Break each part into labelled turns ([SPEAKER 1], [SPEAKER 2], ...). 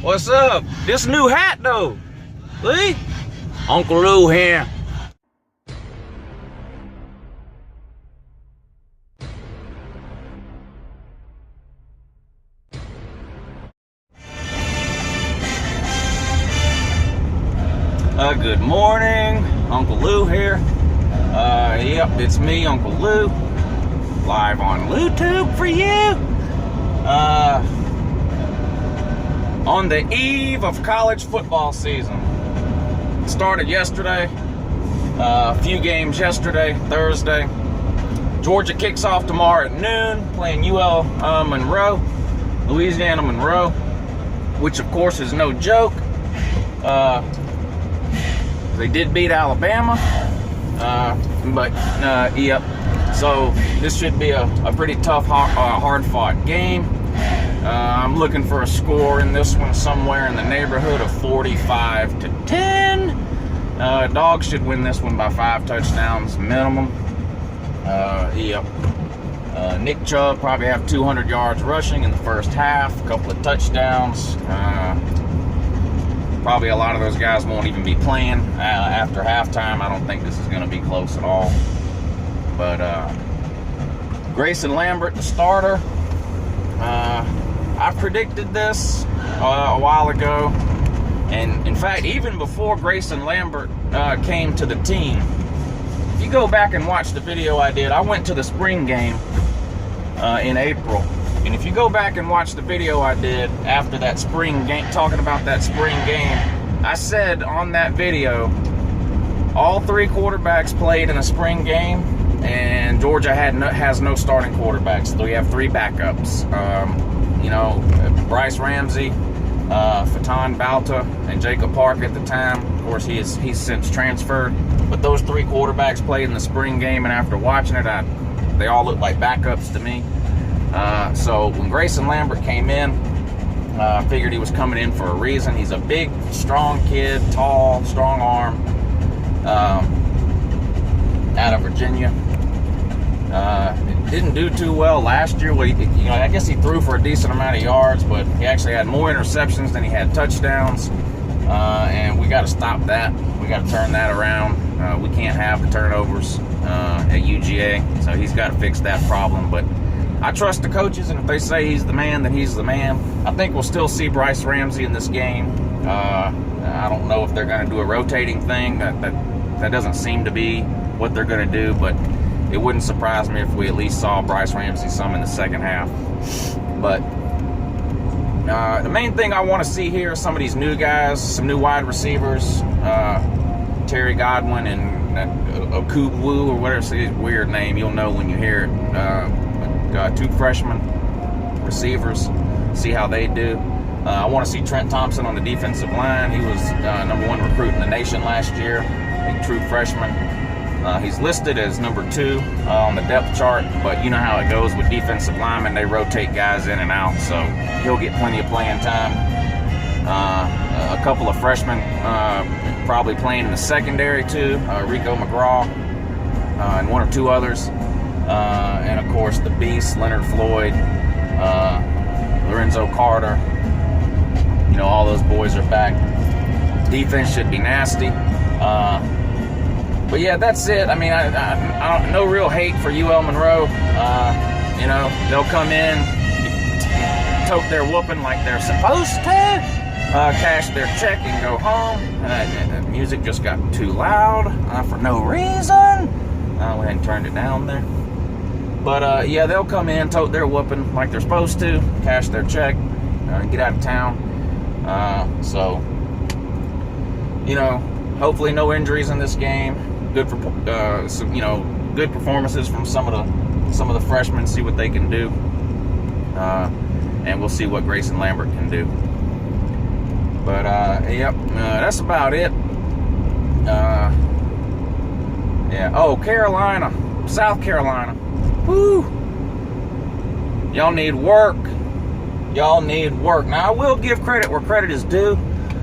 [SPEAKER 1] What's up? This new hat though. See? Uncle Lou here. Good morning, Uncle Lou here. Yep, it's me, Uncle Lou, live on LouTube for you. On the eve of college football season. It started yesterday. A few games yesterday, Thursday. Georgia kicks off tomorrow at noon, playing ULM Monroe, Louisiana Monroe, which of course is no joke. They did beat Alabama, yep. So this should be a pretty tough, hard-fought game. I'm looking for a score in this one somewhere in the neighborhood of 45-10. Dogs should win this one by 5 touchdowns minimum. Yep. Nick Chubb probably have 200 yards rushing in the first half, a couple of touchdowns. Probably a lot of those guys won't even be playing after halftime. I don't think this is going to be close at all. But Grayson Lambert, the starter. I predicted this a while ago, and in fact, even before Grayson Lambert came to the team. If you go back and watch the video I did, I went to the spring game in April. And if you go back and watch the video I did after that spring game, talking about that spring game, I said on that video, all 3 quarterbacks played in a spring game, and Georgia has no starting quarterbacks. So we have 3 backups. Bryce Ramsey, Fatan Balta, and Jacob Park at the time. Of course, he's since transferred. But those 3 quarterbacks played in the spring game, and after watching it, they all look like backups to me. So when Grayson Lambert came in, I figured he was coming in for a reason. He's a big, strong kid, tall, strong arm, out of Virginia. Didn't do too well last year. I guess he threw for a decent amount of yards, but he actually had more interceptions than he had touchdowns. And we got to stop that. We got to turn that around. We can't have the turnovers at UGA, so he's got to fix that problem. But I trust the coaches, and if they say he's the man, then he's the man. I think we'll still see Bryce Ramsey in this game. I don't know if they're going to do a rotating thing. That doesn't seem to be what they're going to do, but it wouldn't surprise me if we at least saw Bryce Ramsey some in the second half. But the main thing I want to see here is some of these new guys, some new wide receivers, Terry Godwin and Okubu or whatever, it's a weird name. You'll know when you hear it. 2 freshman receivers, see how they do. I want to see Trent Thompson on the defensive line. He was #1 recruit in the nation last year, a true freshman. He's listed as #2 on the depth chart, but you know how it goes with defensive linemen. They rotate guys in and out, so he'll get plenty of playing time. A couple of freshmen probably playing in the secondary too, Rico McGraw and 1 or 2 others. And of course the beast, Leonard Floyd, Lorenzo Carter. All those boys are back. Defense should be nasty. But yeah, that's it. I mean, I don't, no real hate for UL Monroe. They'll come in, tote their whooping like they're supposed to, cash their check and go home. The music just got too loud for no reason. I went ahead and turned it down there. But yeah, they'll come in, tote their whooping like they're supposed to, cash their check, and get out of town. Hopefully no injuries in this game. Good for good performances from some of the freshmen. See what they can do, and we'll see what Grayson Lambert can do. But yep, that's about it. Yeah. Oh, Carolina, South Carolina. Woo! Y'all need work. Y'all need work. Now, I will give credit where credit is due.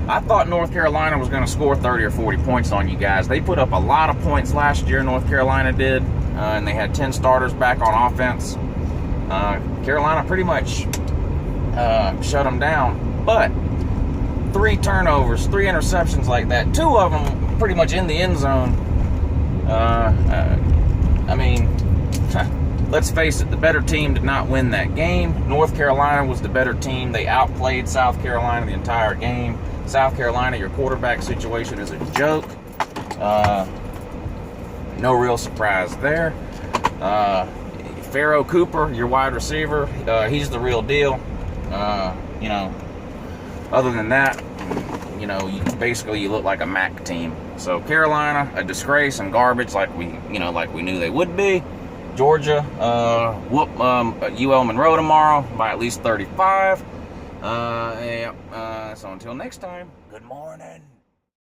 [SPEAKER 1] I thought North Carolina was going to score 30 or 40 points on you guys. They put up a lot of points last year, North Carolina did, and they had 10 starters back on offense. Carolina pretty much shut them down. But 3 turnovers, 3 interceptions like that. 2 of them pretty much in the end zone. I mean, let's face it, the better team did not win that game. North Carolina was the better team. They outplayed South Carolina the entire game. South Carolina, your quarterback situation is a joke. No real surprise there. Pharaoh Cooper, your wide receiver, he's the real deal. You know, other than that, you know, you look like a MAC team. So Carolina, a disgrace and garbage, like we knew they would be. Georgia, whoop UL Monroe tomorrow by at least 35. So until next time, good morning.